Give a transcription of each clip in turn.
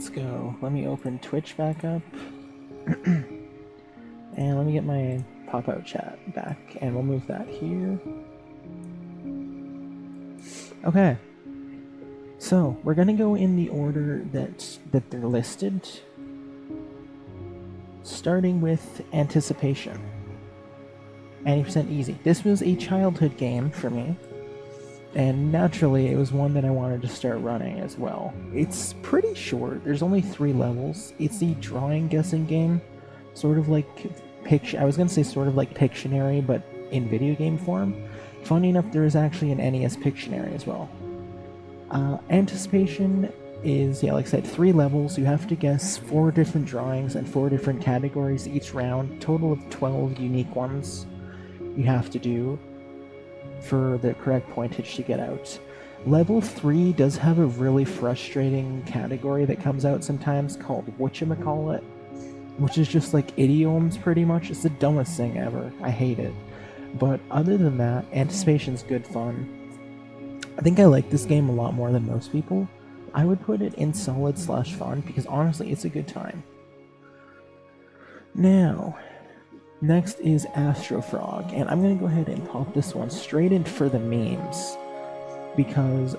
let's go. Let me open Twitch back up. And let me get my pop-out chat back, and we'll move that here. Okay. So, we're gonna go in the order that they're listed. Starting with Anticipation. 90% easy. This was a childhood game for me. And naturally, it was one that I wanted to start running as well. It's pretty short. There's only 3 levels. It's a drawing guessing game. Sort of like I was going to say sort of like Pictionary, but in video game form. Funny enough, there is actually an NES Pictionary as well. Anticipation is, yeah, like I said, 3 levels. You have to guess 4 different drawings and 4 different categories each round. Total of 12 unique ones you have to do for the correct pointage to get out. Level 3 does have a really frustrating category that comes out sometimes called whatchamacallit, which is just like idioms pretty much. It's the dumbest thing ever. I hate it. But other than that, Anticipation's good fun. I think I like this game a lot more than most people. I would put it in solid/fun because honestly, it's a good time. Now, next is Astrofrog, and I'm going to go ahead and pop this one straight in for the memes, because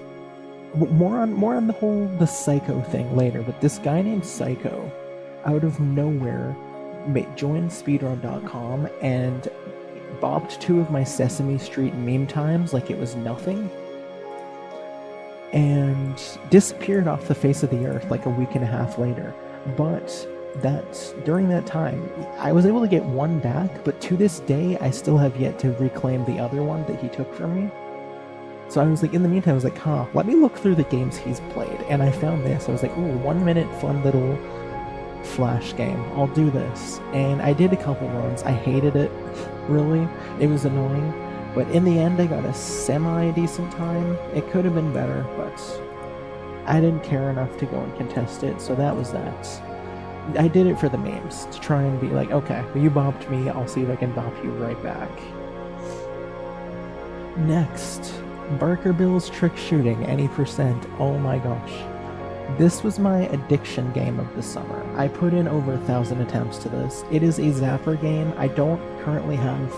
more on the Psycho thing later, but this guy named Psycho, out of nowhere, joined Speedrun.com and bopped 2 of my Sesame Street meme times like it was nothing, and disappeared off the face of the earth like a week and a half later. But during that time, I was able to get 1 back, but to this day, I still have yet to reclaim the other one that he took from me. So I was like, in the meantime, I was like, let me look through the games he's played, and I found this. I was like, ooh, 1 minute fun little Flash game. I'll do this. And I did a couple runs. I hated it, really. It was annoying. But in the end, I got a semi-decent time. It could have been better, but I didn't care enough to go and contest it, so that was that. I did it for the memes, to try and be like, okay, well, you bopped me, I'll see if I can bop you right back. Next, Barker Bill's Trick Shooting, any percent. Oh my gosh. This was my addiction game of the summer. I put in over 1,000 attempts to this. It is a zapper game. I don't currently have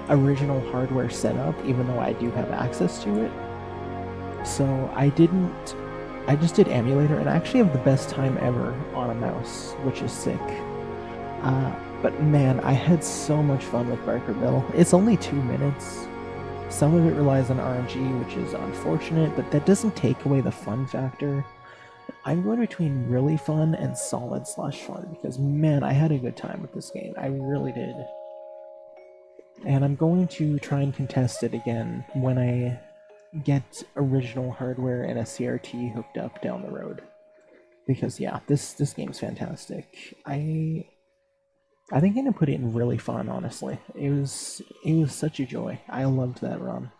original hardware set up, even though I do have access to it. So I just did emulator, and I actually have the best time ever on a mouse, which is sick. But man, I had so much fun with Barker Bill. It's only 2 minutes. Some of it relies on RNG, which is unfortunate, but that doesn't take away the fun factor. I'm going between really fun and solid/fun, because man, I had a good time with this game. I really did. And I'm going to try and contest it again when I get original hardware and a CRT hooked up down the road. Because yeah, this game's fantastic. I think I'm gonna put it in really fun, honestly. It was such a joy. I loved that run.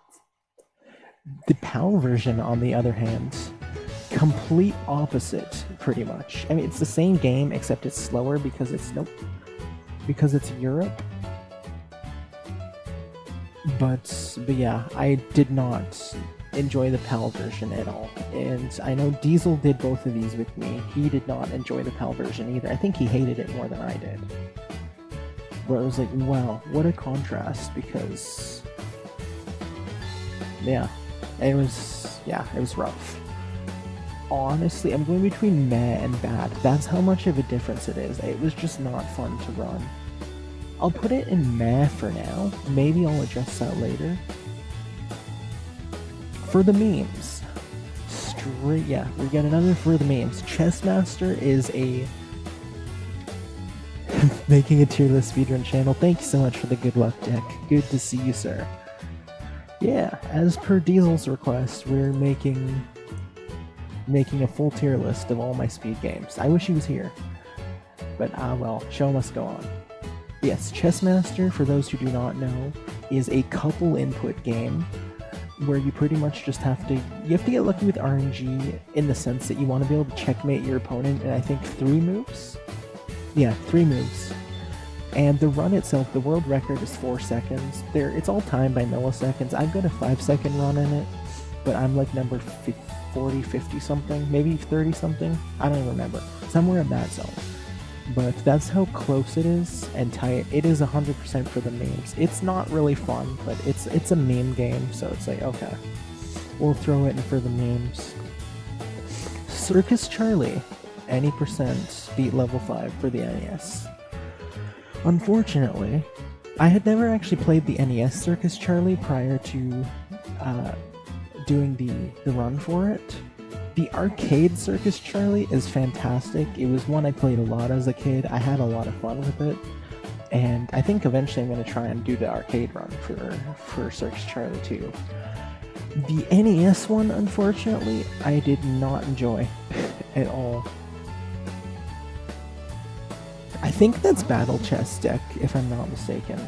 The PAL version, on the other hand, complete opposite, pretty much. I mean, it's the same game, except it's slower because it's Europe. But yeah, I did not enjoy the PAL version at all. And I know Diesel did both of these with me. He did not enjoy the PAL version either. I think he hated it more than I did. Where I was like, wow, what a contrast, because yeah, it was rough. Honestly, I'm going between meh and bad. That's how much of a difference it is. It was just not fun to run. I'll put it in meh for now. Maybe I'll adjust that later. For the memes, we got another for the memes. Chessmaster is a making a tier list speedrun channel. Thank you so much for the good luck deck. Good to see you, sir. Yeah, as per Diesel's request, we're making a full tier list of all my speed games. I wish he was here, but well, show must go on. Yes, Chessmaster, for those who do not know, is a couple input game where you pretty much just have to get lucky with RNG, in the sense that you want to be able to checkmate your opponent in, I think, 3 moves? Yeah, 3 moves. And the run itself, the world record is 4 seconds. It's all timed by milliseconds. I've got a 5-second run in it, but I'm like number 40, 50 something, maybe 30 something. I don't even remember. Somewhere in that zone. But that's how close it is and tight. It is 100% for the memes. It's not really fun, but it's a meme game, so it's like, okay, we'll throw it in for the memes. Circus Charlie, any percent, beat level 5 for the NES. Unfortunately, I had never actually played the NES Circus Charlie prior to doing the run for it. The arcade Circus Charlie is fantastic. It was one I played a lot as a kid. I had a lot of fun with it. And I think eventually I'm going to try and do the arcade run for Circus Charlie 2. The NES one, unfortunately, I did not enjoy at all. I think that's Battle Chess Deck, if I'm not mistaken.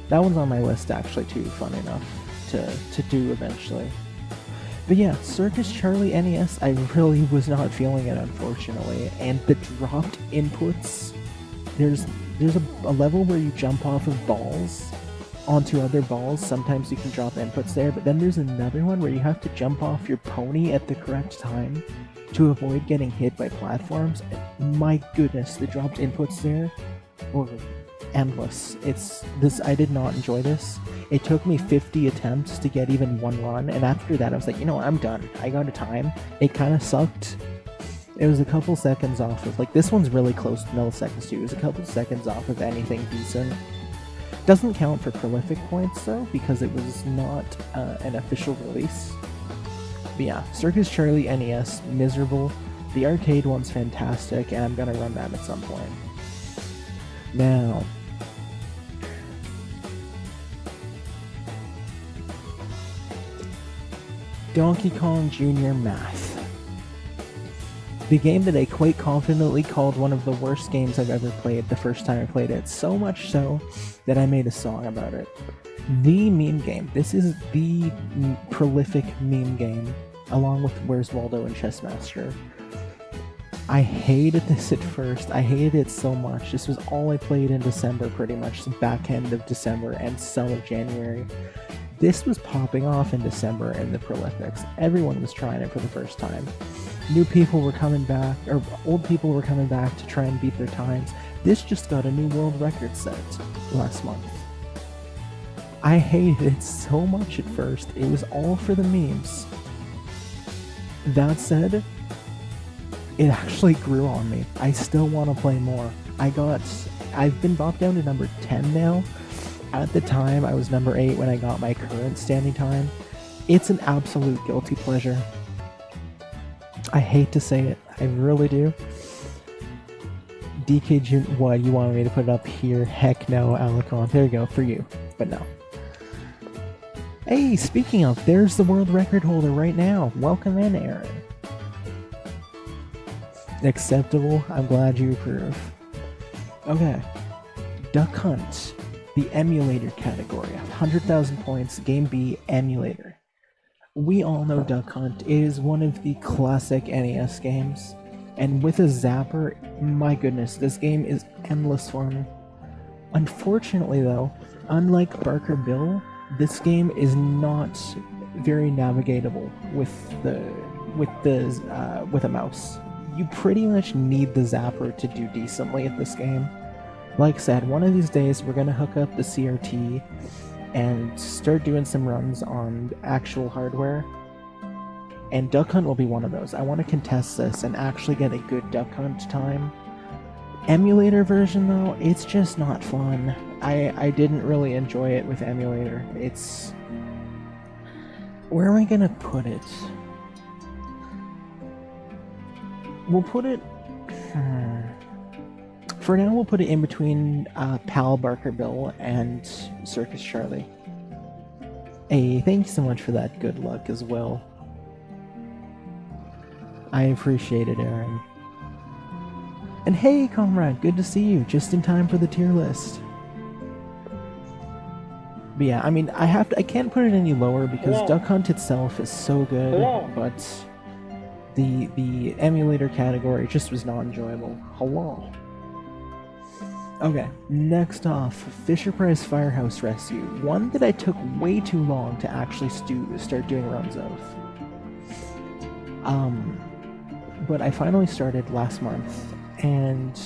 That one's on my list actually too, fun enough to do eventually. But yeah, Circus Charlie NES, I really was not feeling it, unfortunately. And the dropped inputs, there's a level where you jump off of balls onto other balls. Sometimes you can drop inputs there, but then there's another one where you have to jump off your pony at the correct time to avoid getting hit by platforms. My goodness, the dropped inputs there were endless. I did not enjoy this. It took me 50 attempts to get even one run, and after that I was like, you know what, I'm done. I got a time. It kind of sucked. It was a couple seconds off of, like, this one's really close to milliseconds too. It was a couple seconds off of anything decent. Doesn't count for prolific points though, because it was not an official release. But yeah, Circus Charlie NES, miserable. The arcade one's fantastic, and I'm gonna run that at some point. Now, Donkey Kong Jr. Math. The game that I quite confidently called one of the worst games I've ever played the first time I played it, so much so that I made a song about it. The meme game. This is the prolific meme game, along with Where's Waldo and Chess Master. I hated this at first. I hated it so much. This was all I played in December, pretty much, the back end of December and some of January. This was popping off in December in the prolifics. Everyone was trying it for the first time. New people were coming back, or old people were coming back to try and beat their times. This just got a new world record set last month. I hated it so much at first. It was all for the memes. That said, it actually grew on me. I still want to play more. I've been bumped down to number 10 now. At the time, I was number 8 when I got my current standing time. It's an absolute guilty pleasure. I hate to say it, I really do. DK Jun, what, you wanted me to put it up here? Heck no, Alicon. There you go, for you. But no. Hey, speaking of, there's the world record holder right now. Welcome in, Aaron. Acceptable. I'm glad you approve. Okay. Duck Hunt. The emulator category. 100,000 points. Game B emulator. We all know Duck Hunt is one of the classic NES games. And with a zapper, my goodness, this game is endless fun. Unfortunately though, unlike Barker Bill, this game is not very navigatable with a mouse. You pretty much need the zapper to do decently at this game. Like I said, one of these days we're gonna hook up the CRT and start doing some runs on actual hardware. And Duck Hunt will be one of those. I want to contest this and actually get a good Duck Hunt time. Emulator version though, it's just not fun. I didn't really enjoy it with emulator. It's... Where am I gonna put it? We'll put it... For now, we'll put it in between PAL Barker Bill and Circus Charlie. Hey, thank you so much for that good luck as well. I appreciate it, Aaron. And hey, comrade, good to see you, just in time for the tier list. But yeah, I mean, I can't put it any lower because Duck Hunt itself is so good, but the emulator category just was not enjoyable. Hello. Okay, next off, Fisher-Price Firehouse Rescue. One that I took way too long to actually start doing runs of. But I finally started last month, and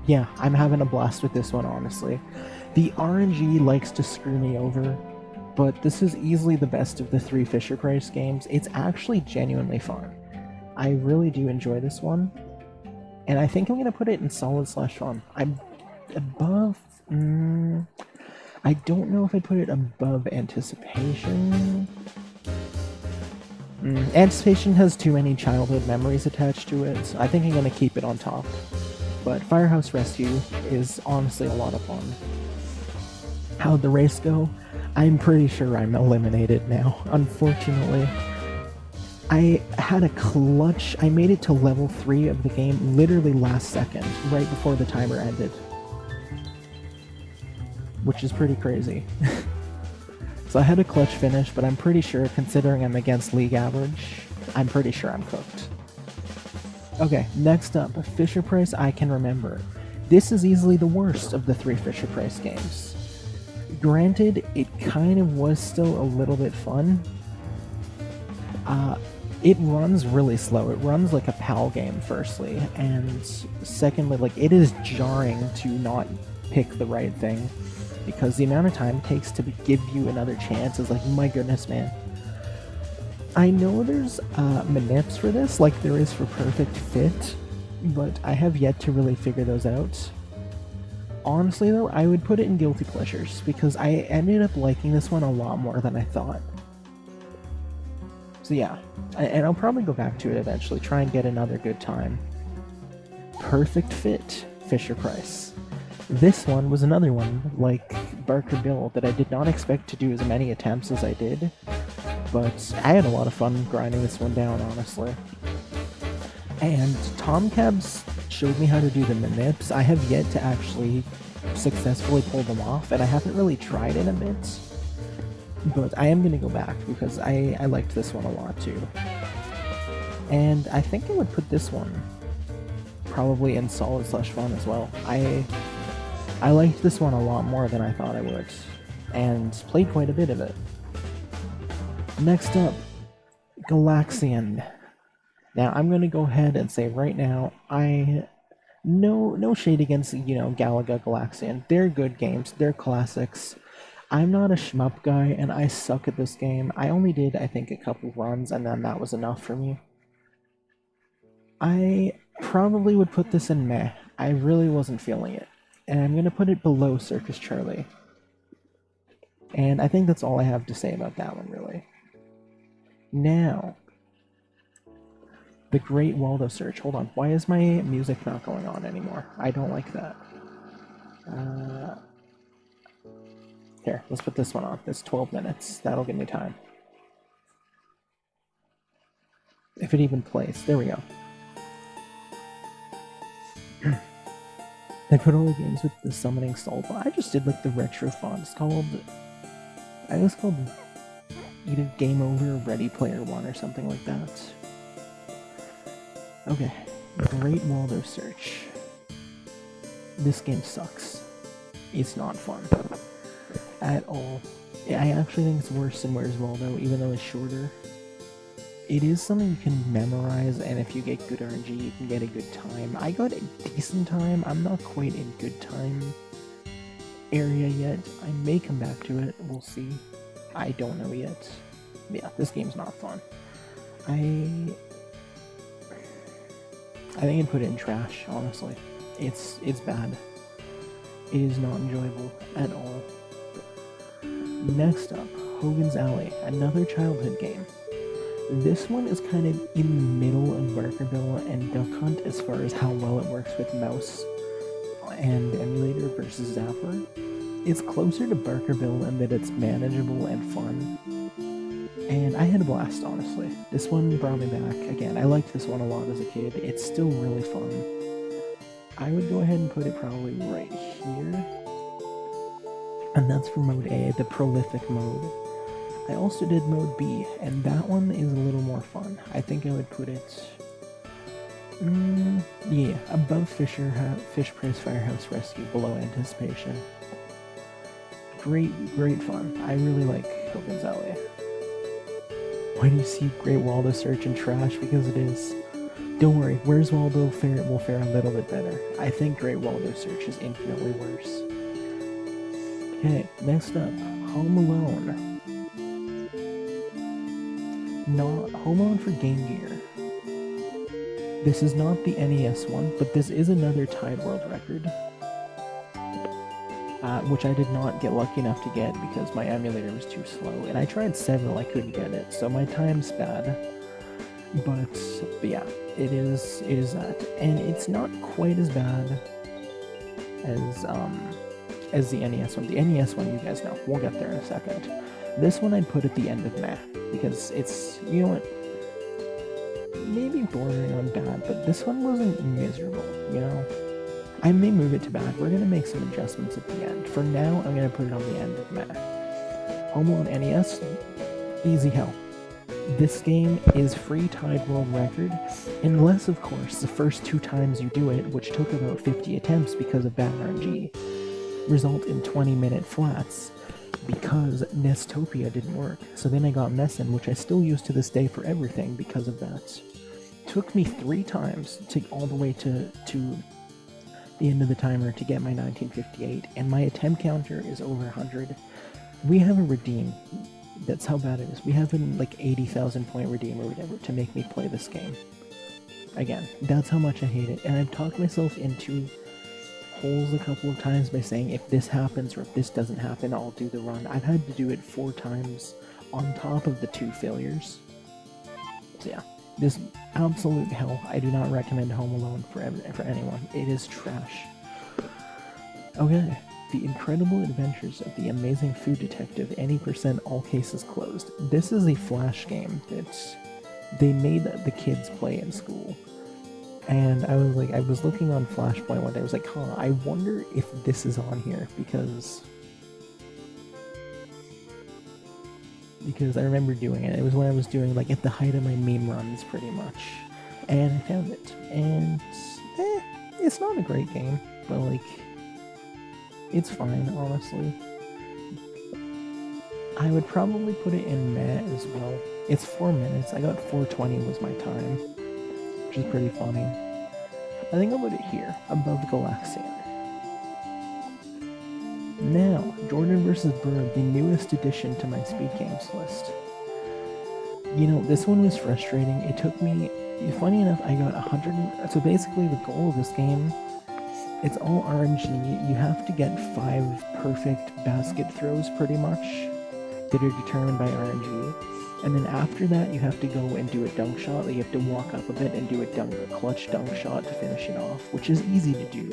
yeah, I'm having a blast with this one, honestly. The RNG likes to screw me over, but this is easily the best of the 3 Fisher-Price games. It's actually genuinely fun. I really do enjoy this one, and I think I'm going to put it in solid/fun. I'm above... I don't know if I'd put it above Anticipation. Anticipation has too many childhood memories attached to it, so I think I'm going to keep it on top. But Firehouse Rescue is honestly a lot of fun. How'd the race go? I'm pretty sure I'm eliminated now, unfortunately. I had a clutch. I made it to level 3 of the game literally last second, right before the timer ended. Which is pretty crazy. So I had a clutch finish, but I'm pretty sure, considering I'm against league average, I'm pretty sure I'm cooked. Okay, next up, Fisher-Price I Can Remember. This is easily the worst of the 3 Fisher-Price games. Granted, it kind of was still a little bit fun. It runs really slow. It runs like a PAL game, firstly, and secondly, like, it is jarring to not pick the right thing, because the amount of time it takes to give you another chance is like, my goodness, man. I know there's manips for this, like there is for Perfect Fit, but I have yet to really figure those out. Honestly though, I would put it in Guilty Pleasures, because I ended up liking this one a lot more than I thought. So yeah, and I'll probably go back to it eventually, try and get another good time. Perfect Fit, Fisher-Price. This one was another one, like Barker Bill, that I did not expect to do as many attempts as I did, but I had a lot of fun grinding this one down, honestly. And Tom Cabs showed me how to do the manips. I have yet to actually successfully pull them off, and I haven't really tried in a bit, but I am going to go back because I liked this one a lot too. And I think I would put this one probably in solid/fun as well. I liked this one a lot more than I thought I would, and played quite a bit of it. Next up, Galaxian. Now, I'm going to go ahead and say right now, no shade against, Galaga Galaxian. They're good games, they're classics. I'm not a shmup guy, and I suck at this game. I only did, I think, a couple runs, and then that was enough for me. I probably would put this in meh. I really wasn't feeling it. And I'm going to put it below Circus Charlie. And I think that's all I have to say about that one, really. Now, the Great Waldo Search. Hold on, why is my music not going on anymore? I don't like that. Here, let's put this one on. It's 12 minutes. That'll give me time. If it even plays. There we go. I put all the games with the summoning soul. I just did like the retro font. It's called... I think it's called either Game Over or Ready Player One or something like that. Okay. Great Waldo Search. This game sucks. It's not fun. At all. I actually think it's worse than Where's Waldo, even though it's shorter. It is something you can memorize, and if you get good RNG, you can get a good time. I got a decent time. I'm not quite in good time area yet. I may come back to it. We'll see. I don't know yet. Yeah, this game's not fun. I think I'd put it in trash, honestly. It's bad. It is not enjoyable at all. Next up, Hogan's Alley, another childhood game. This one is kind of in the middle of Barkerville and Duck Hunt as far as how well it works with mouse and emulator versus Zapper. It's closer to Barkerville in that it's manageable and fun. And I had a blast, honestly. This one brought me back. Again, I liked this one a lot as a kid. It's still really fun. I would go ahead and put it probably right here. And that's for Mode A, the prolific mode. I also did Mode B, and that one is a little more fun. I think I would put it Yeah, above Fish Price Firehouse Rescue, below Anticipation. Great fun. I really like Hogan's Alley. Why do you see Great Waldo Search and trash? Because it is. Don't worry, Where's Waldo will fare a little bit better. I think Great Waldo Search is infinitely worse. Okay, next up, Home Alone. Not Home Alone for Game Gear. This is not the NES one, but this is another tied world record. Which I did not get lucky enough to get because my emulator was too slow. And I tried several, I couldn't get it, so my time's bad. But yeah, it is that. And it's not quite as bad as the NES one. The NES one, you guys know, we'll get there in a second. This one I'd put at the end of meh, because it's, you know what, maybe bordering on bad, but this one wasn't miserable, you know? I may move it to bad. We're going to make some adjustments at the end. For now, I'm going to put it on the end of meh. Home Alone NES, easy hell. This game is free tied world record, unless, of course, the first 2 times you do it, which took about 50 attempts because of bad RNG, result in 20-minute flats, because Nestopia didn't work. So then I got Messin, which I still use to this day for everything because of that. Took me 3 times to all the way to the end of the timer to get my 1958, and my attempt counter is over 100. We have a redeem. That's how bad it is. We have an like 80,000 point redeem or whatever to make me play this game. Again, that's how much I hate it, and I've talked myself into holes a couple of times by saying if this happens or if this doesn't happen, I'll do the run. I've had to do it 4 times on top of the 2 failures. So yeah, this absolute hell. I do not recommend Home Alone for anyone. It is trash. Okay, The Incredible Adventures of the Amazing Food Detective, any % all cases closed. This is a Flash game that they made the kids play in school. And I was looking on Flashpoint one day, I was like, huh, I wonder if this is on here, because I remember doing it. It was when I was doing, like, at the height of my meme runs, pretty much. And I found it. And, it's not a great game, but, like, it's fine, honestly. I would probably put it in meh as well. It's 4 minutes. I got 4:20 was my time, which is pretty funny. I think I'll put it here, above Galaxian. Now, Jordan vs. Bird, the newest addition to my speed games list. You know, this one was frustrating. It took me, funny enough, I got 100, so basically the goal of this game, it's all RNG. You have to get 5 perfect basket throws pretty much that are determined by RNG. And then after that, you have to go and do a dunk shot. Like, you have to walk up a bit and do a clutch dunk shot to finish it off, which is easy to do.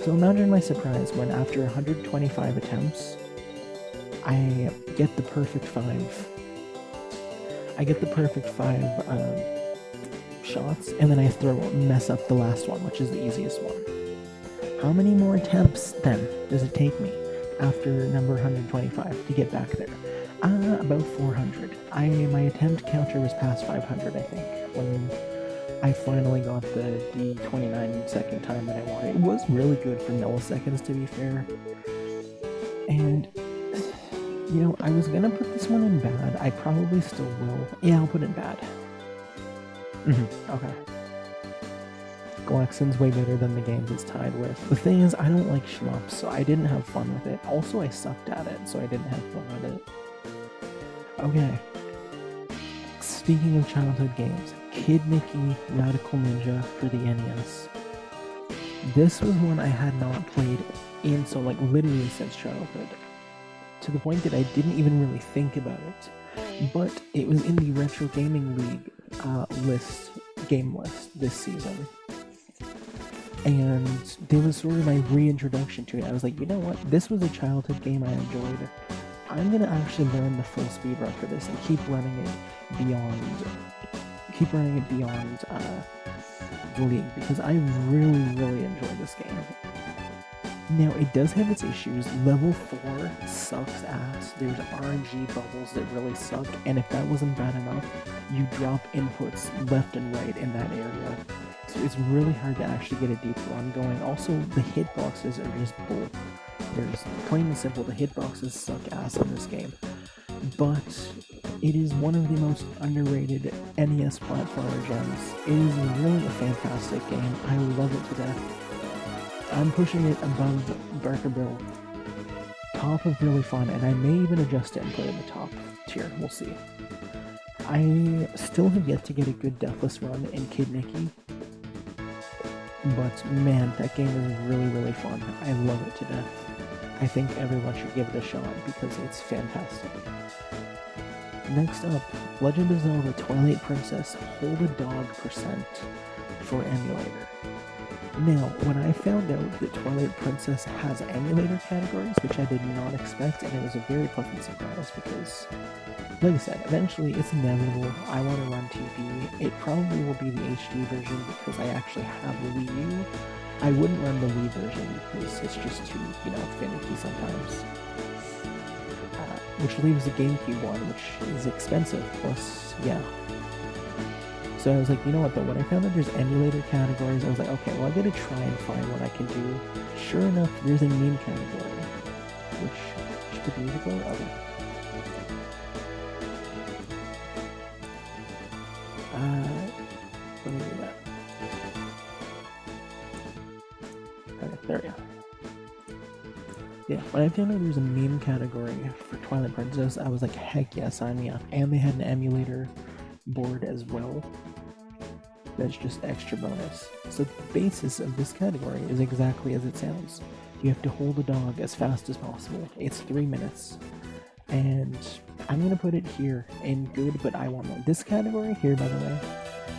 So imagine my surprise when after 125 attempts, I get the perfect 5. I get the perfect 5 shots, and then I mess up the last one, which is the easiest one. How many more attempts, then, does it take me after number 125 to get back there? About 400. My attempt counter was past 500, I think, when I finally got the 29-second time that I wanted. It was really good for milliseconds, to be fair. And, you know, I was gonna put this one in bad. I probably still will. Yeah, I'll put it in bad. Okay. Galaxian's way better than the games it's tied with. The thing is, I don't like shmups, so I didn't have fun with it. Also, I sucked at it, so I didn't have fun with it. Okay. Speaking of childhood games, Kid Mickey Radical Ninja for the NES. This was one I had not played in, so like literally since childhood. To the point that I didn't even really think about it. But it was in the Retro Gaming League game list this season. And there was sort of my reintroduction to it. I was like, you know what? This was a childhood game I enjoyed. I'm gonna actually learn the full speedrun for this and keep running it beyond the league, because I really enjoy this game. Now, it does have its issues. Level 4 sucks ass. There's RNG bubbles that really suck, and if that wasn't bad enough, you drop inputs left and right in that area. it's really hard to actually get a deep run going. Also, the hitboxes are just bull. There's plain and simple, the hitboxes suck ass in this game. But it is one of the most underrated NES platformer gems. It is really a fantastic game. I love it to death. I'm pushing it above Barker Bill. Top of really fun, and I may even adjust it and put it in the top tier. We'll see. I still have yet to get a good deathless run in Kid Nicky. But man, that game is really, really fun. I love it to death. I think everyone should give it a shot because it's fantastic. Next up, Legend of Zelda Twilight Princess Hold a Dog % for emulator. Now, when I found out that Twilight Princess has emulator categories, which I did not expect, and it was a very pleasant surprise because, like I said, eventually it's inevitable. I want to run TV. It probably will be the HD version because I actually have a Wii U. I wouldn't run the Wii version because it's just too, finicky sometimes. Which leaves the GameCube one, which is expensive, plus, yeah. So I was like, you know what though, when I found that there's emulator categories, I was like, okay, well I gotta try and find what I can do. Sure enough, there's a meme category, which should the music go? Okay. Let me do that. Okay, there we go. Yeah, when I found out there was a meme category for Twilight Princess, I was like, heck yeah, sign me up. And they had an emulator board as well. That's just extra bonus. So the basis of this category is exactly as it sounds. You have to hold a dog as fast as possible. It's 3 minutes. And I'm going to put it here in good, but I want more. This category here, by the way,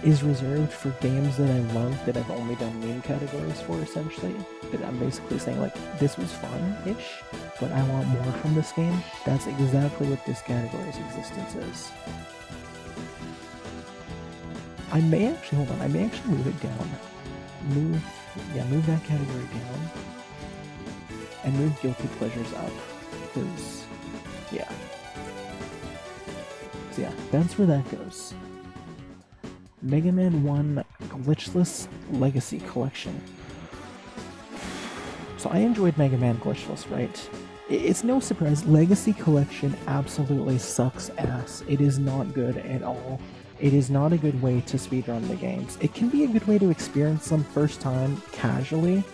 is reserved for games that I love that I've only done meme categories for, essentially. But I'm basically saying, like, this was fun-ish, but I want more from this game. That's exactly what this category's existence is. I may actually move it down. Move that category down. And move Guilty Pleasures up. Because, yeah. So yeah, that's where that goes. Mega Man 1 Glitchless Legacy Collection. So I enjoyed Mega Man Glitchless, right? It's no surprise, Legacy Collection absolutely sucks ass. It is not good at all. It is not a good way to speedrun the games. It can be a good way to experience them first time, casually.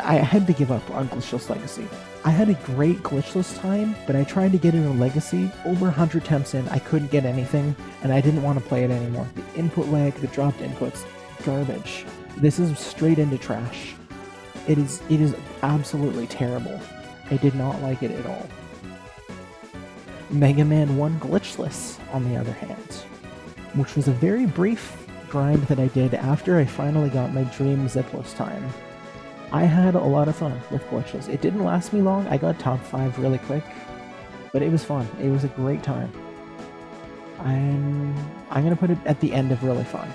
I had to give up on Glitchless Legacy. I had a great Glitchless time, but I tried to get it in Legacy. Over 100 attempts in, I couldn't get anything, and I didn't want to play it anymore. The input lag, the dropped inputs, garbage. This is straight into trash. It is absolutely terrible. I did not like it at all. Mega Man 1 Glitchless, on the other hand, which was a very brief grind that I did after I finally got my dream zipless time. I had a lot of fun with Glitchless. It didn't last me long, I got top 5 really quick, but it was fun. It was a great time. I'm gonna put it at the end of really fun.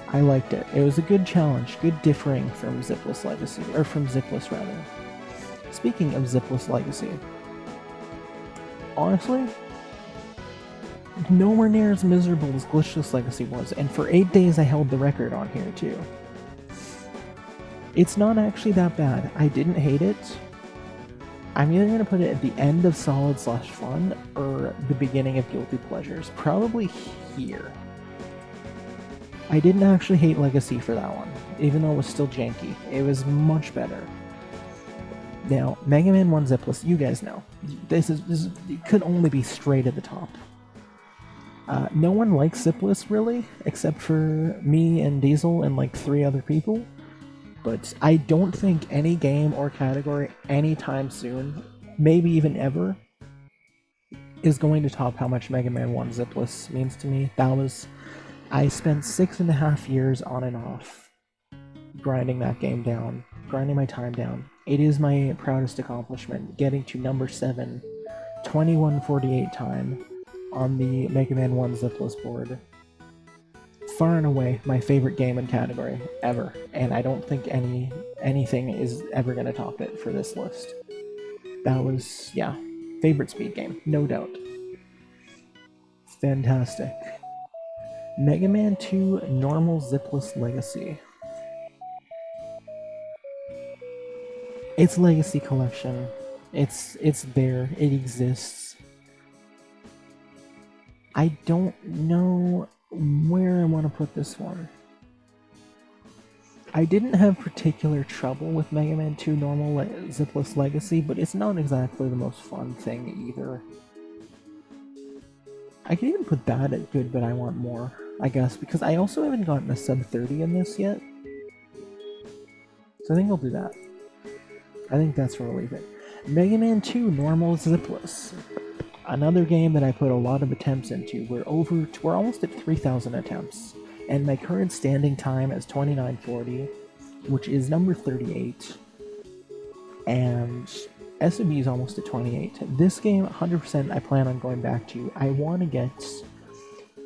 I liked it. It was a good challenge, good differing from Zipless Legacy, or from Zipless rather. Speaking of Zipless Legacy, honestly, nowhere near as miserable as Glitchless Legacy was, and for 8 days I held the record on here too. It's not actually that bad. I didn't hate it. I'm either going to put it at the end of Solid/Fun or the beginning of Guilty Pleasures. Probably here. I didn't actually hate Legacy for that one, even though it was still janky. It was much better. Now, Mega Man 1 Zipless, you guys know. This it could only be straight at the top. No one likes Zipless, really, except for me and Diesel and like 3 other people. But I don't think any game or category anytime soon, maybe even ever, is going to top how much Mega Man 1 Zipless means to me. I spent 6.5 years on and off grinding that game down, grinding my time down. It is my proudest accomplishment, getting to number 7, 2148 time on the Mega Man 1 Zipless board. Far and away my favorite game and category ever, and I don't think anything is ever going to top it for this list. That was, yeah, favorite speed game, no doubt. Fantastic. Mega Man 2 Normal Zipless Legacy. It's Legacy Collection. It's there. It exists. I don't know where I want to put this one. I didn't have particular trouble with Mega Man 2 Normal Zipless Legacy, but it's not exactly the most fun thing either. I could even put that at good, but I want more, I guess, because I also haven't gotten a sub 30 in this yet. So I think I'll do that. I think that's where I'll leave it. Mega Man 2 Normal Zipless. Another game that I put a lot of attempts into. We're almost at 3,000 attempts. And my current standing time is 29:40, which is number 38. And SOB is almost at 28. This game, 100% I plan on going back to. I want to get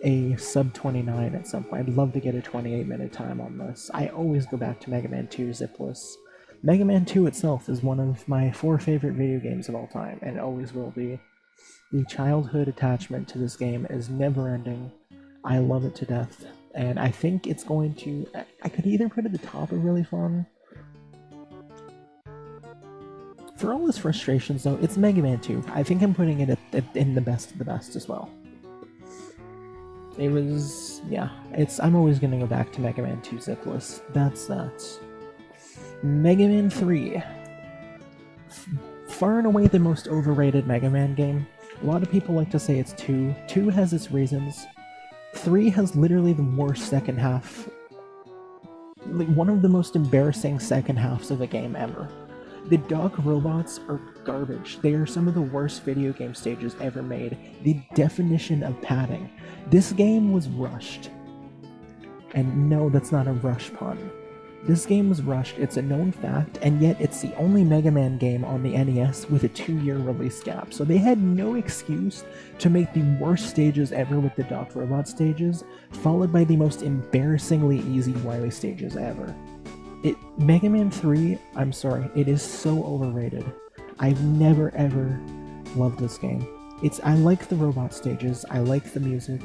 a sub 29 at some point. I'd love to get a 28-minute time on this. I always go back to Mega Man 2 Zipless. Mega Man 2 itself is one of my 4 favorite video games of all time, and it always will be. The childhood attachment to this game is never-ending. I love it to death, and I think it's going to... I could either put it at the top of really fun. For all its frustrations, though, it's Mega Man 2. I think I'm putting it in the best of the best as well. It was... yeah, I'm always going to go back to Mega Man 2 Zipless. That's that. Mega Man 3. Far and away the most overrated Mega Man game. A lot of people like to say it's 2. 2 has its reasons. 3 has literally the worst second half. Like, one of the most embarrassing second halves of a game ever. The dog robots are garbage. They are some of the worst video game stages ever made. The definition of padding. This game was rushed. And no, that's not a rush pun. This game was rushed, it's a known fact, and yet it's the only Mega Man game on the NES with a 2-year release gap. So they had no excuse to make the worst stages ever with the Doc Robot stages, followed by the most embarrassingly easy Wily stages ever. Mega Man 3, I'm sorry, it is so overrated. I've never ever loved this game. I like the robot stages, I like the music,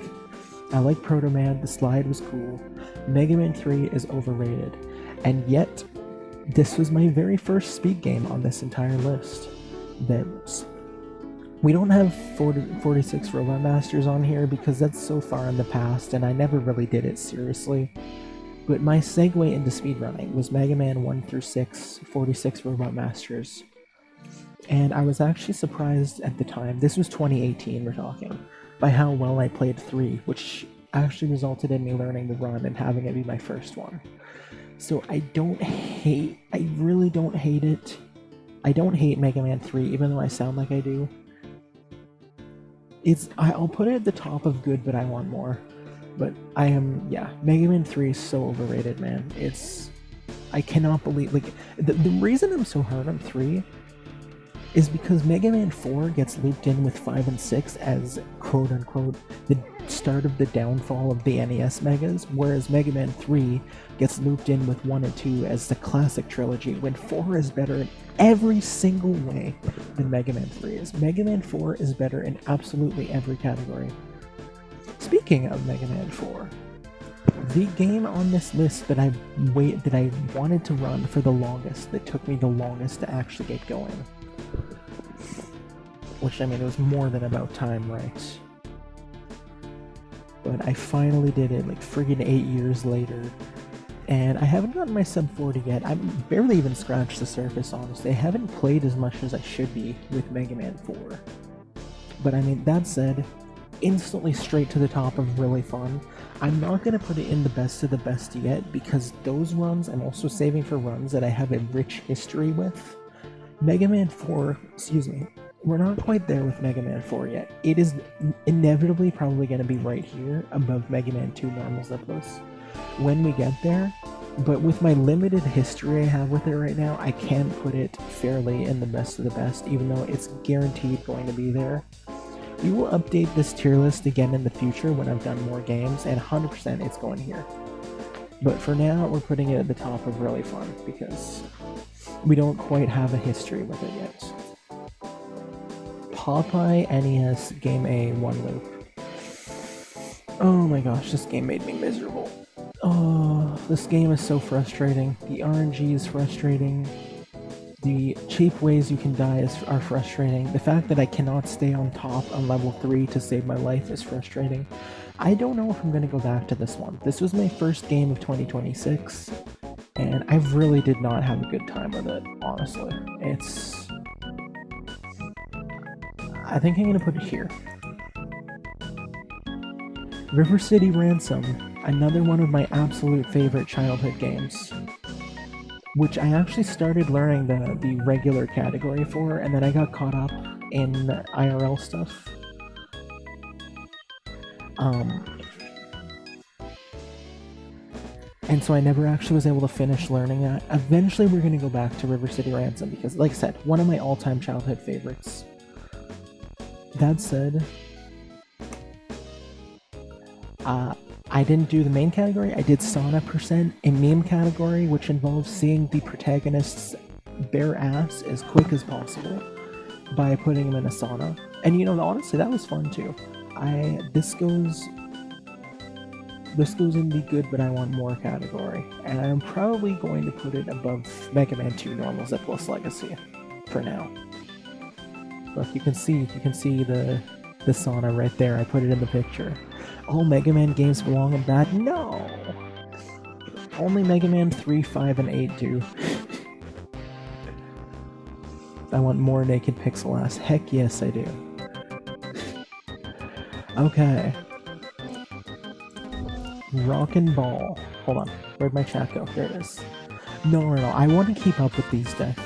I like Proto Man, the slide was cool. Mega Man 3 is overrated. And yet, this was my very first speed game on this entire list. We don't have 46 Robot Masters on here because that's so far in the past and I never really did it seriously. But my segue into speedrunning was Mega Man 1 through 6, 46 Robot Masters. And I was actually surprised at the time, this was 2018 we're talking, by how well I played 3, which actually resulted in me learning the run and having it be my first one. So I really don't hate it. I don't hate Mega Man 3, even though I sound like I do. I'll put it at the top of good, but I want more. But Mega Man 3 is so overrated, man. I cannot believe, like, the reason I'm so hard on 3 is because Mega Man 4 gets looped in with 5 and 6 as quote-unquote the start of the downfall of the NES Megas, whereas Mega Man 3 gets looped in with 1 and 2 as the classic trilogy, when 4 is better in every single way than Mega Man 3 is. Mega Man 4 is better in absolutely every category. Speaking of Mega Man 4, the game on this list that I wanted to run for the longest, that took me the longest to actually get going, which, I mean, it was more than about time, right? But I finally did it, like, friggin' 8 years later. And I haven't gotten my sub 40 yet. I barely even scratched the surface, honestly. I haven't played as much as I should be with Mega Man 4. But, I mean, that said, instantly straight to the top of really fun. I'm not going to put it in the best of the best yet, because those runs I'm also saving for runs that I have a rich history with. Mega Man 4, we're not quite there with Mega Man 4 yet. It is inevitably probably going to be right here above Mega Man 2 Normal Zipless when we get there, but with my limited history I have with it right now, I can't put it fairly in the best of the best, even though it's guaranteed going to be there. We will update this tier list again in the future when I've done more games, and 100% it's going here. But for now, we're putting it at the top of really fun, because we don't quite have a history with it yet. Popeye NES Game A 1 loop. Oh my gosh, this game made me miserable. Oh, this game is so frustrating. The RNG is frustrating. The cheap ways you can die are frustrating. The fact that I cannot stay on top on level 3 to save my life is frustrating. I don't know if I'm going to go back to this one. This was my first game of 2026, and I really did not have a good time with it, honestly. I think I'm going to put it here. River City Ransom, another one of my absolute favorite childhood games, which I actually started learning the regular category for, and then I got caught up in IRL stuff. And so I never actually was able to finish learning that. Eventually we're going to go back to River City Ransom because, like I said, one of my all-time childhood favorites. That said, I didn't do the main category. I did sauna %, a meme category, which involves seeing the protagonist's bare ass as quick as possible by putting him in a sauna. And you know, honestly, that was fun too. This goes in the good but I want more category, and I'm probably going to put it above Mega Man 2 Normal Zipless Legacy for now. Look, you can see the sauna right there. I put it in the picture. All Mega Man games belong in that? No! Only Mega Man 3, 5, and 8 do. I want more naked pixel ass. Heck yes, I do. Okay. Rockin' Ball. Hold on. Where'd my chat go? There it is. No. I want to keep up with these decks.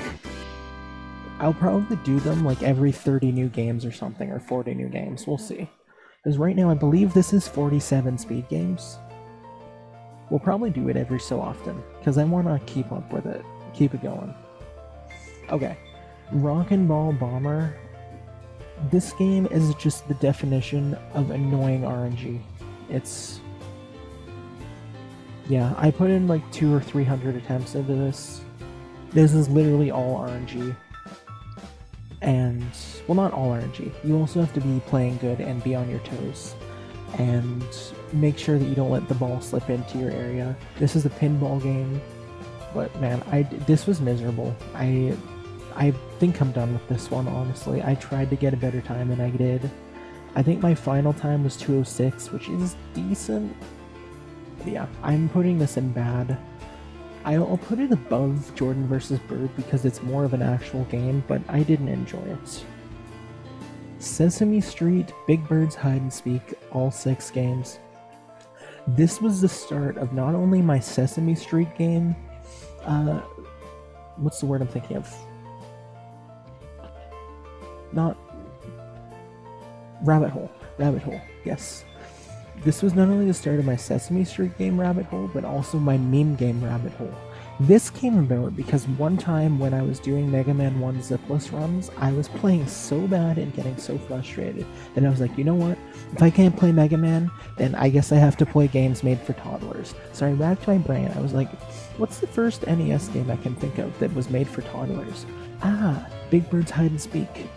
I'll probably do them like every 30 new games or something, or 40 new games. We'll see. Because right now I believe this is 47 speed games. We'll probably do it every so often, because I want to keep up with it. Keep it going. Okay. Rockin' Ball Bomber. This game is just the definition of annoying RNG. Yeah, I put in like 200 or 300 attempts into this. This is literally all RNG. And, well, not all RNG. You also have to be playing good and be on your toes. And make sure that you don't let the ball slip into your area. This is a pinball game. But man, this was miserable. I think I'm done with this one, honestly. I tried to get a better time than I did. I think my final time was 2:06, which is decent. But yeah, I'm putting this in bad. I'll put it above Jordan vs. Bird because it's more of an actual game, but I didn't enjoy it. Sesame Street, Big Bird's Hide and Speak, all 6 games. This was the start of not only my Sesame Street game, what's the word I'm thinking of? Not... Rabbit Hole, yes. This was not only the start of my Sesame Street game rabbit hole, but also my meme game rabbit hole. This came about because one time when I was doing Mega Man 1 zipless runs, I was playing so bad and getting so frustrated that I was like, you know what? If I can't play Mega Man, then I guess I have to play games made for toddlers. So I racked my brain. I was like, what's the first NES game I can think of that was made for toddlers? Big Bird's Hide and Speak.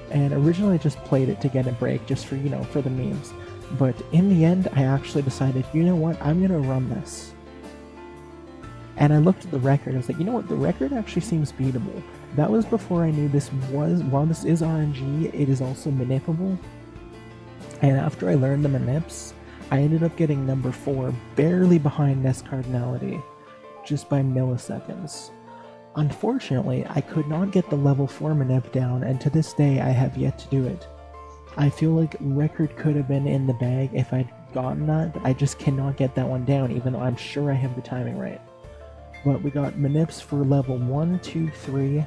And originally I just played it to get a break, just for, for the memes. But in the end, I actually decided, you know what, I'm gonna run this. And I looked at the record, I was like, you know what, the record actually seems beatable. That was before I knew while this is RNG, it is also manipable. And after I learned the manips, I ended up getting number 4, barely behind NES Cardinality, just by milliseconds. Unfortunately, I could not get the level 4 manip down, and to this day, I have yet to do it. I feel like record could have been in the bag if I'd gotten that, but I just cannot get that one down, even though I'm sure I have the timing right. But we got manips for level 1, 2, 3,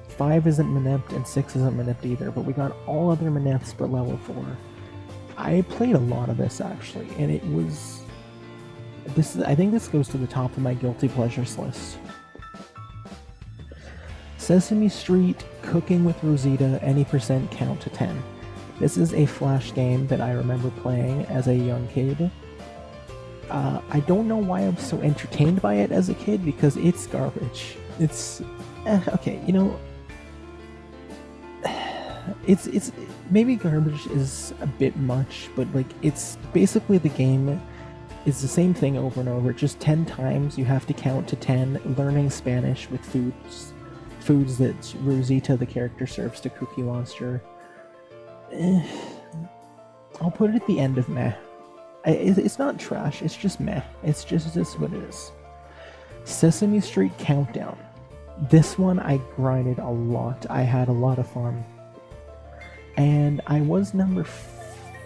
5 isn't manipped, and 6 isn't manipped either, but we got all other manips but level 4. I played a lot of this, actually, and it was... I think this goes to the top of my guilty pleasures list. Sesame Street, Cooking with Rosita, any % count to 10. This is a Flash game that I remember playing as a young kid. I don't know why I was so entertained by it as a kid, because it's garbage. It's... okay, it's maybe garbage is a bit much, but like it's basically the game is the same thing over and over. Just 10 times you have to count to 10, learning Spanish with foods that Rosita the character serves to Cookie Monster. I'll put it at the end of meh. It's not trash, it's just meh. It's just what it is. Sesame Street Countdown. This one I grinded a lot. I had a lot of fun. And I was number,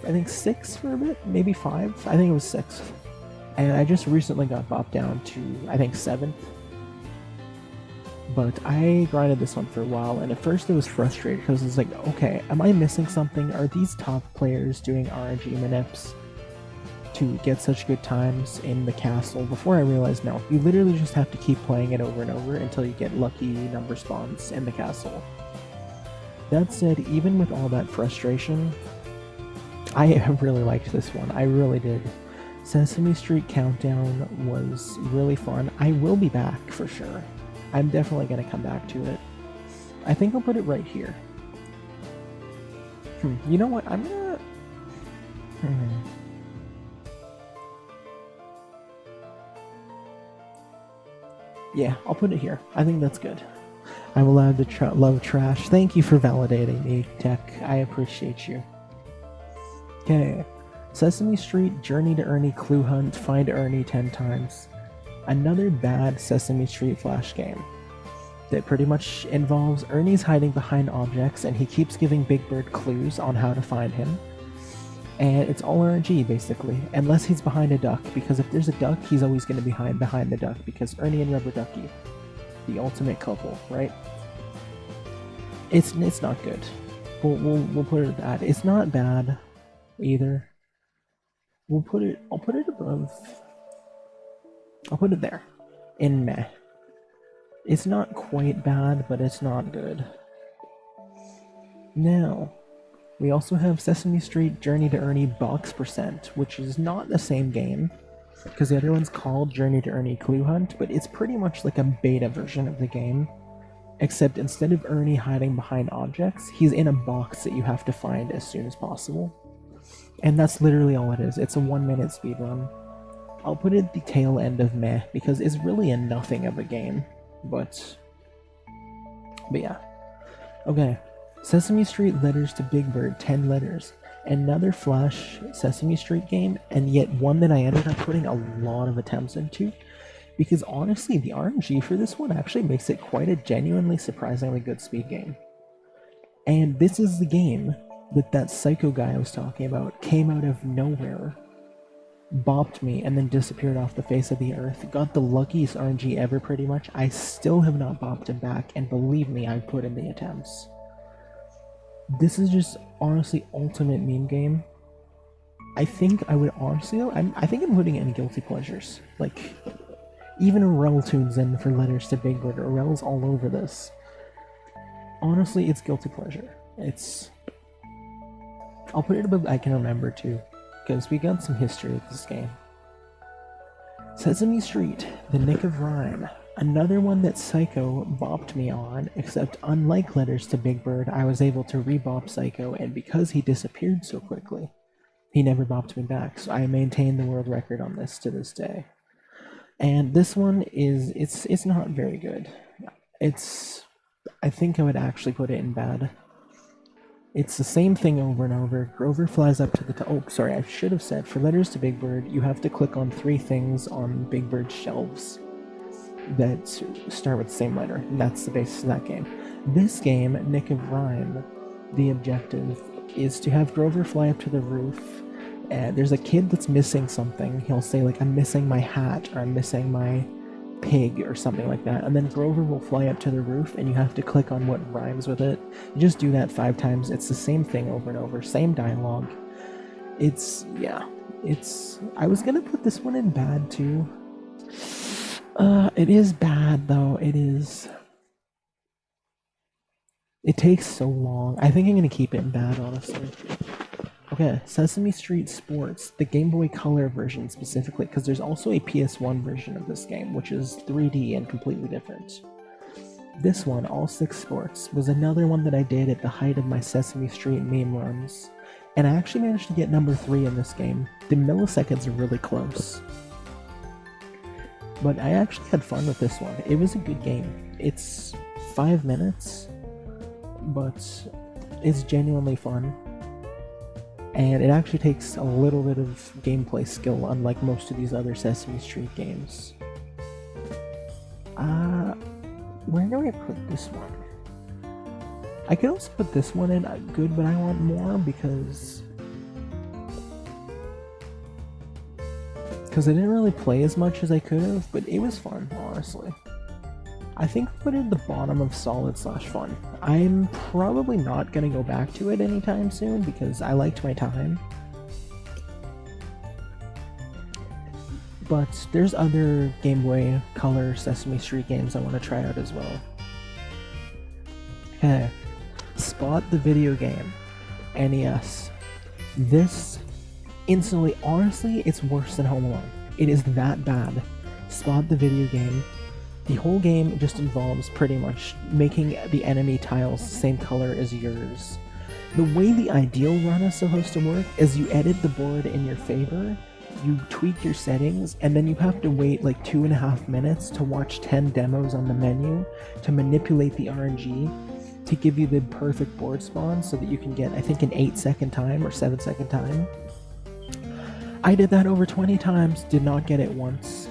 I think 6 for a bit, maybe 5. I think it was 6th. And I just recently got bopped down to, I think, 7th. But I grinded this one for a while, and at first it was frustrating because it's like, okay, am I missing something? Are these top players doing RNG manips to get such good times in the castle? Before I realized, no, you literally just have to keep playing it over and over until you get lucky number spawns in the castle. That said, even with all that frustration, I really liked this one. I really did. Sesame Street Countdown was really fun. I will be back for sure. I'm definitely going to come back to it. I think I'll put it right here. You know what? I'm gonna... Yeah, I'll put it here. I think that's good. I'm allowed to love trash. Thank you for validating me, Tech. I appreciate you. Okay. Sesame Street, Journey to Ernie Clue Hunt, Find Ernie 10 times. Another bad Sesame Street Flash game that pretty much involves Ernie's hiding behind objects and he keeps giving Big Bird clues on how to find him. And it's all RNG, basically, unless he's behind a duck, because if there's a duck, he's always going to be behind the duck, because Ernie and Rubber Ducky, the ultimate couple, right? It's not good. We'll put it at that. It's not bad either. I'll put it above. I'll put it there. In meh. It's not quite bad, but it's not good. Now, we also have Sesame Street Journey to Ernie Box Percent, which is not the same game, because the other one's called Journey to Ernie Clue Hunt, but it's pretty much like a beta version of the game, except instead of Ernie hiding behind objects, he's in a box that you have to find as soon as possible. And that's literally all it is. It's a 1-minute speedrun. I'll put it at the tail end of meh, because it's really a nothing of a game. But yeah. Okay. Sesame Street Letters to Big Bird, 10 letters. Another Flash Sesame Street game, and yet one that I ended up putting a lot of attempts into, because honestly, the RNG for this one actually makes it quite a genuinely surprisingly good speed game. And this is the game that psycho guy I was talking about came out of nowhere, bopped me, and then disappeared off the face of the earth. Got the luckiest RNG ever, pretty much. I still have not bopped him back, and believe me, I put in the attempts. This is just honestly ultimate meme game. I think I would honestly though, I think I'm putting it in guilty pleasures. Like, even Rel tunes in for Letters to Big Bird. Rel's all over this. Honestly, it's guilty pleasure. I'll put it above I Can Remember too, because we got some history with this game. Sesame Street, The Nick of Rhyme. Another one that Psycho bopped me on, except unlike Letters to Big Bird, I was able to re-bop Psycho, and because he disappeared so quickly, he never bopped me back, so I maintain the world record on this to this day. And this one it's not very good. I think I would actually put it in bad. It's the same thing over and over. Grover flies up to the top. Oh, sorry, I should have said, for Letters to Big Bird, you have to click on 3 things on Big Bird's shelves that start with the same letter, and that's the basis of that game. This game, Nick of Rhyme, the objective is to have Grover fly up to the roof, and there's a kid that's missing something. He'll say, like, I'm missing my hat, or I'm missing my pig, or something like that, and then Grover will fly up to the roof, and you have to click on what rhymes with it. You just do that 5 times. It's the same thing over and over, same dialogue. I was gonna put this one in bad too. It is bad though. It takes so long. I think I'm gonna keep it in bad, honestly. Okay, Sesame Street Sports, the Game Boy Color version specifically, because there's also a PS1 version of this game, which is 3D and completely different. This one, All Six Sports, was another one that I did at the height of my Sesame Street meme runs, and I actually managed to get number 3 in this game. The milliseconds are really close. But I actually had fun with this one. It was a good game. It's 5 minutes, but it's genuinely fun. And it actually takes a little bit of gameplay skill, unlike most of these other Sesame Street games. Where do I put this one? I could also put this one in good, but I want more because I didn't really play as much as I could have, but it was fun, honestly. I think I'll put it at the bottom of solid/fun. I'm probably not going to go back to it anytime soon because I liked my time. But there's other Game Boy Color Sesame Street games I want to try out as well. Okay, Spot the video game, NES. This instantly, honestly, it's worse than Home Alone. It is that bad. Spot the video game. The whole game just involves pretty much making the enemy tiles the same color as yours. The way the ideal run is supposed to work is you edit the board in your favor, you tweak your settings, and then you have to wait like 2.5 minutes to watch 10 demos on the menu to manipulate the RNG to give you the perfect board spawn so that you can get, I think, an 8-second time or 7-second time. I did that over 20 times, did not get it once.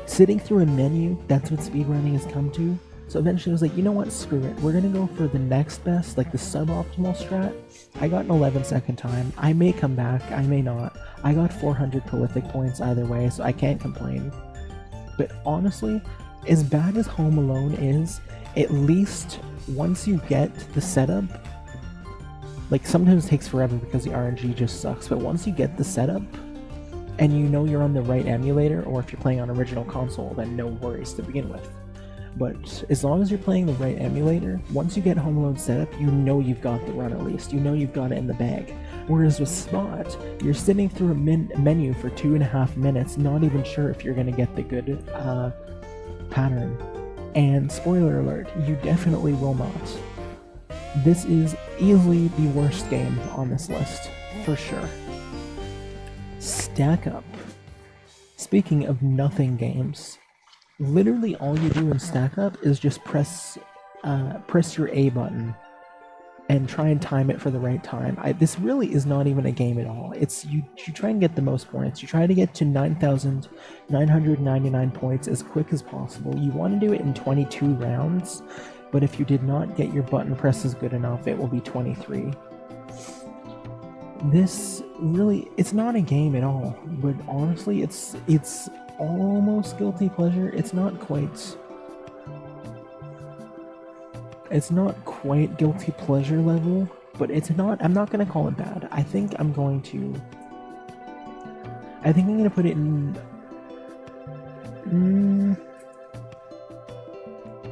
Sitting through a menu, that's what speedrunning has come to. So eventually I was like, you know what, screw it. We're gonna go for the next best, like the suboptimal strat. I got an 11-second time. I may come back, I may not. I got 400 prolific points either way, so I can't complain. But honestly, as bad as Home Alone is, at least once you get the setup, like sometimes it takes forever because the RNG just sucks, but once you get the setup, and you know you're on the right emulator, or if you're playing on original console, then no worries to begin with. But as long as you're playing the right emulator, once you get Home Alone set up, you know you've got the run at least. You know you've got it in the bag. Whereas with Spot, you're sitting through a menu for 2.5 minutes, not even sure if you're going to get the good pattern. And spoiler alert, you definitely will not. This is easily the worst game on this list, for sure. Stack Up. Speaking of nothing games, literally all you do in Stack Up is just press your A button and try and time it for the right time. This really is not even a game at all. It's you try and get the most points. You try to get to 9,999 points as quick as possible. You want to do it in 22 rounds, but if you did not get your button presses good enough, it will be 23. This really, it's not a game at all, but honestly, it's almost guilty pleasure. It's not quite guilty pleasure level, but I'm not gonna call it bad. I think I'm gonna put it in,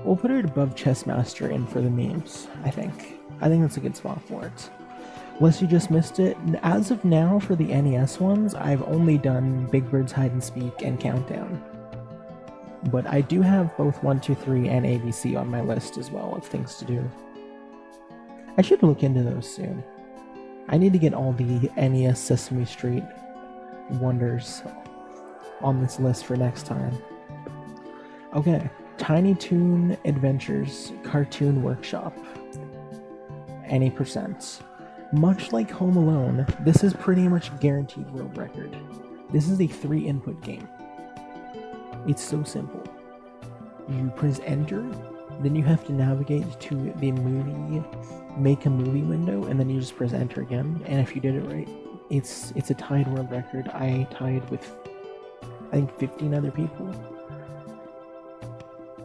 we'll put it above Chessmaster in for the memes, I think that's a good spot for it. Unless you just missed it, as of now for the NES ones, I've only done Big Bird's Hide and Speak and Countdown. But I do have both 1, 2, 3 and ABC on my list as well of things to do. I should look into those soon. I need to get all the NES Sesame Street wonders on this list for next time. Okay, Tiny Toon Adventures Cartoon Workshop. Any percent. Much like Home Alone, this is pretty much guaranteed world record. This is a 3-input game. It's so simple. You press enter, then you have to navigate to the make a movie window, and then you just press enter again, and if you did it right, it's a tied world record. I tied with, I think, 15 other people.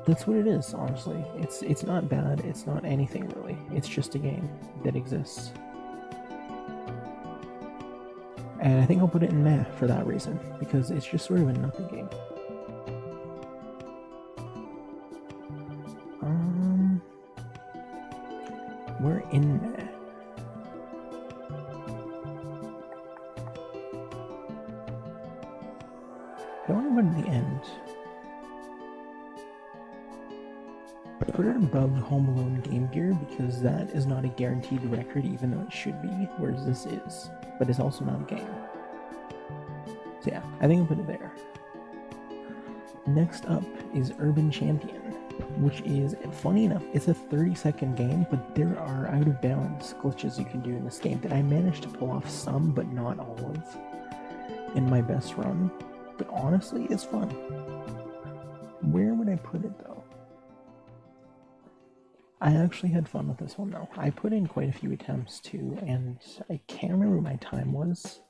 That's what it is, honestly. It's not bad, it's not anything really. It's just a game that exists. And I think I'll put it in meh for that reason, because it's just sort of a nothing game. We're in meh. I don't want to put it at the end. put it above Home Alone Game Gear because that is not a guaranteed record, even though it should be, whereas this is. But it's also not a game. So yeah, I think I'll put it there. Next up is Urban Champion, which is, funny enough, it's a 30-second game, but there are out-of-bounds glitches you can do in this game that I managed to pull off some, but not all of, in my best run. But honestly, it's fun. Where would I put it, though? I actually had fun with this one, though. I put in quite a few attempts, too, and I can't remember what my time was,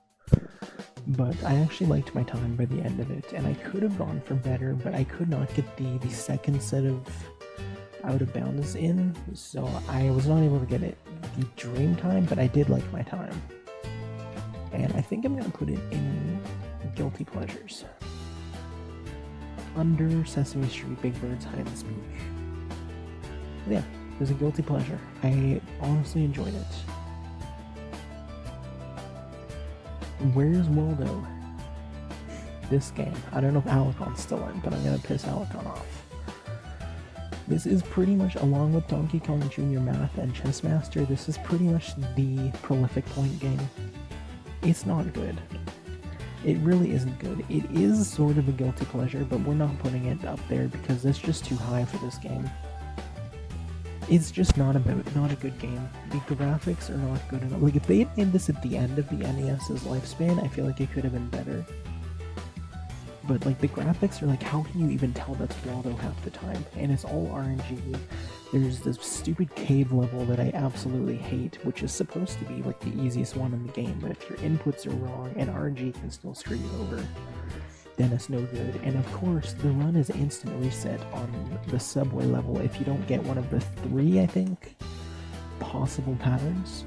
but I actually liked my time by the end of it, and I could have gone for better, but I could not get the second set of out of bounds in, so I was not able to get it the dream time, but I did like my time. And I think I'm going to put it in Guilty Pleasures. Under Sesame Street, Big Bird's Hide and Speak. Yeah, it was a guilty pleasure. I honestly enjoyed it. Where's Waldo? This game. I don't know if Alicon's still in, but I'm gonna piss Alicon off. This is pretty much, along with Donkey Kong Jr. Math and Chess Master, this is pretty much the prolific point game. It's not good. It really isn't good. It is sort of a guilty pleasure, but we're not putting it up there because it's just too high for this game. It's just not a good game. The graphics are not good enough. Like, if they had made this at the end of the NES's lifespan, I feel like it could have been better. But, like, the graphics are like, how can you even tell that's Waldo half the time? And it's all RNG. There's this stupid cave level that I absolutely hate, which is supposed to be, like, the easiest one in the game, but if your inputs are wrong and RNG can still screw you over, then it's no good. And of course, the run is instant reset on the subway level if you don't get one of the 3, I think, possible patterns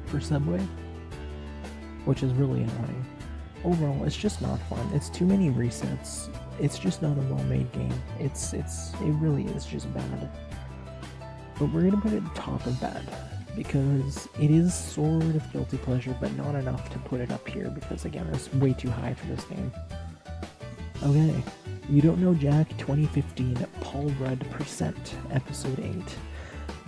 for subway, which is really annoying. Overall, it's just not fun. It's too many resets. It's just not a well-made game. It really is just bad. But we're gonna put it top of bad, because it is sort of guilty pleasure, but not enough to put it up here, because again, it's way too high for this game. Okay, You Don't Know Jack 2015 Paul Rudd Percent, Episode 8.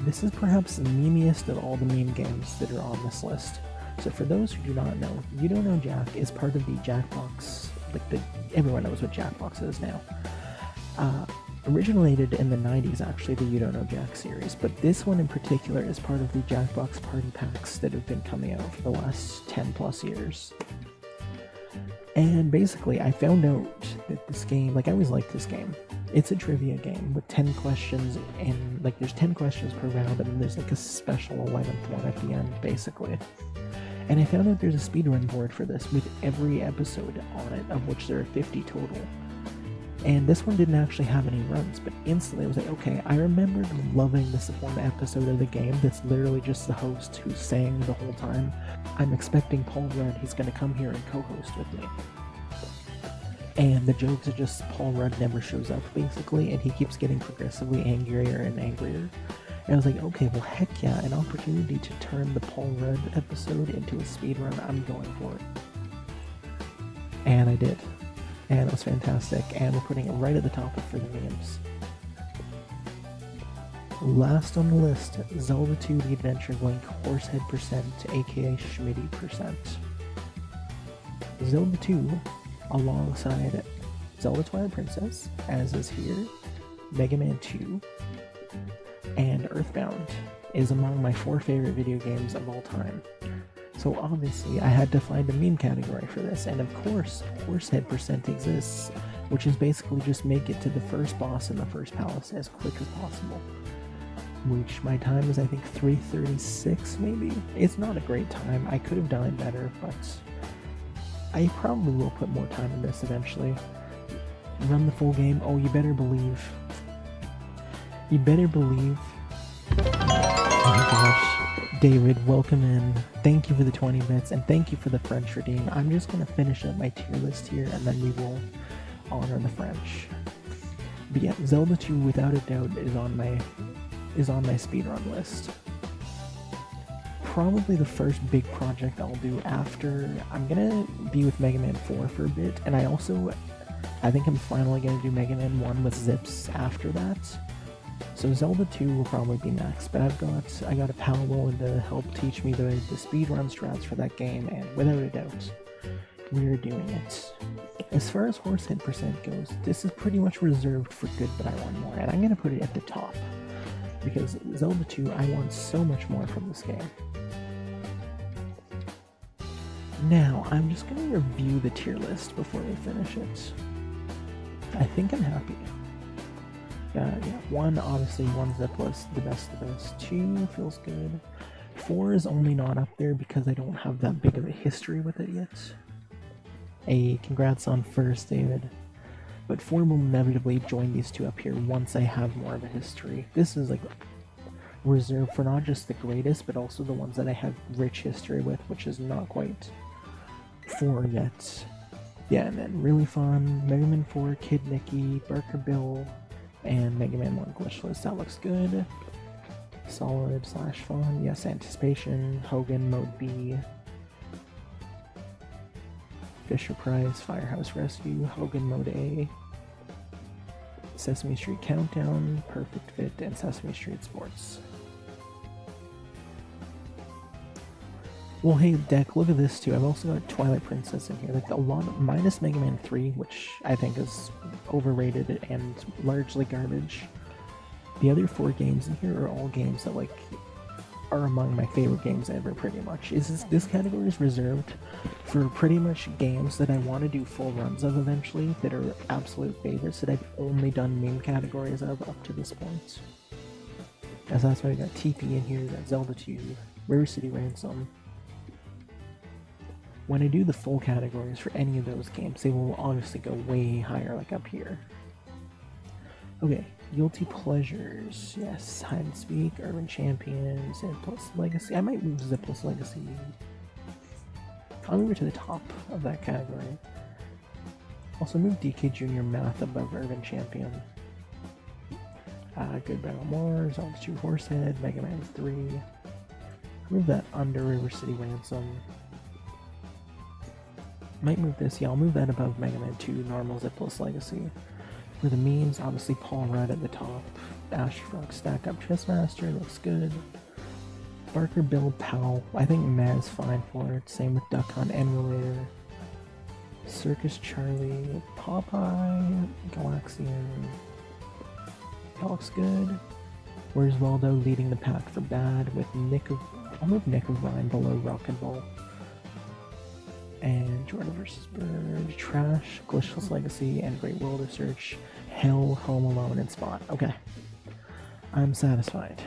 This is perhaps the memeiest of all the meme games that are on this list. So for those who do not know, You Don't Know Jack is part of the Jackbox, everyone knows what Jackbox is now. Originated in the 90s, actually, the You Don't Know Jack series, but this one in particular is part of the Jackbox party packs that have been coming out for the last 10 plus years. And basically, I found out that this game, I always liked this game. It's a trivia game with 10 questions, and there's 10 questions per round, and then there's a special 11th one at the end, basically. And I found out there's a speedrun board for this with every episode on it, of which there are 50 total. And this one didn't actually have any runs, but instantly I was like, okay, I remembered loving this one episode of the game that's literally just the host who's saying the whole time, I'm expecting Paul Rudd, he's going to come here and co-host with me. And the jokes are just Paul Rudd never shows up, basically, and he keeps getting progressively angrier and angrier. And I was like, okay, well heck yeah, an opportunity to turn the Paul Rudd episode into a speedrun, I'm going for it. And I did. And it was fantastic, and we're putting it right at the top for the memes. Last on the list, Zelda 2 The Adventure Link Horsehead Percent, aka Schmitty Percent. Zelda 2, alongside Zelda Twilight Princess, as is here, Mega Man 2, and Earthbound, is among my 4 favorite video games of all time. So obviously, I had to find a meme category for this, and of course, Horsehead Percent exists, which is basically just make it to the first boss in the first palace as quick as possible. Which my time is, I think, 3:36 maybe? It's not a great time, I could have done it better, but I probably will put more time in this eventually. Run the full game, oh you better believe. You better believe. Oh my gosh. David, welcome in. Thank you for the 20 bits, and thank you for the French redeem. I'm just going to finish up my tier list here, and then we will honor the French. But yeah, Zelda 2, without a doubt, is on my speedrun list. Probably the first big project I'll do after. I'm going to be with Mega Man 4 for a bit, and I also I think I'm finally going to do Mega Man 1 with Zips after that. So Zelda 2 will probably be next, but I got a pal willing to help teach me the speedrun strats for that game, and without a doubt, we're doing it. As far as horse head percent goes, this is pretty much reserved for Good But I Want More, and I'm going to put it at the top, because Zelda 2, I want so much more from this game. Now, I'm just going to review the tier list before we finish it. I think I'm happy. Yeah, 1, obviously, 1 Zipless, the best of the best. 2 feels good. 4 is only not up there because I don't have that big of a history with it yet. Hey, congrats on first, David. But 4 will inevitably join these two up here once I have more of a history. This is like reserved for not just the greatest, but also the ones that I have rich history with, which is not quite 4 yet. Yeah, and then really fun, Mega Man 4, Kid Nicky, Barker Bill, and Mega Man 1 Glitchless. That looks good. Solid / fun. Yes, Anticipation, Hogan Mode B, Fisher Price, Firehouse Rescue, Hogan Mode A, Sesame Street Countdown, Perfect Fit, and Sesame Street Sports. Well, hey, Deck, look at this too. I've also got Twilight Princess in here. Like a lot of, minus Mega Man 3, which I think is overrated and largely garbage. The other 4 games in here are all games that like are among my favorite games ever, pretty much. This category is reserved for pretty much games that I want to do full runs of eventually, that are absolute favorites that I've only done meme categories of up to this point. As that's why we got TP in here, we got Zelda 2, River City Ransom. When I do the full categories for any of those games, they will obviously go way higher, like up here. Okay, Guilty Pleasures, yes, Hide and Speak, Urban Champions, Zipless Legacy. I might move Zipless Legacy. I'll move it to the top of that category. Also move DK Junior Math above Urban Champion. Good Battle More, Zelda 2 Horsehead, Mega Man 3. Move that under River City Ransom. Might move this, yeah, I'll move that above Mega Man 2 Normal Zipless Legacy. For the memes, obviously Paul Rudd at the top. Ash Frog Stack Up Chessmaster, looks good. Barker Bill Powell, I think Maz fine for it. Same with Duck Hunt Emulator. Circus Charlie, Popeye, Galaxian. That looks good. Where's Waldo leading the pack for bad with I'll move Nick of Rhyme below Rock and Roll. And Jordan vs. Bird, Trash, Glitchless Legacy, and Great World of Search, Hell, Home Alone, and Spot. Okay. I'm satisfied.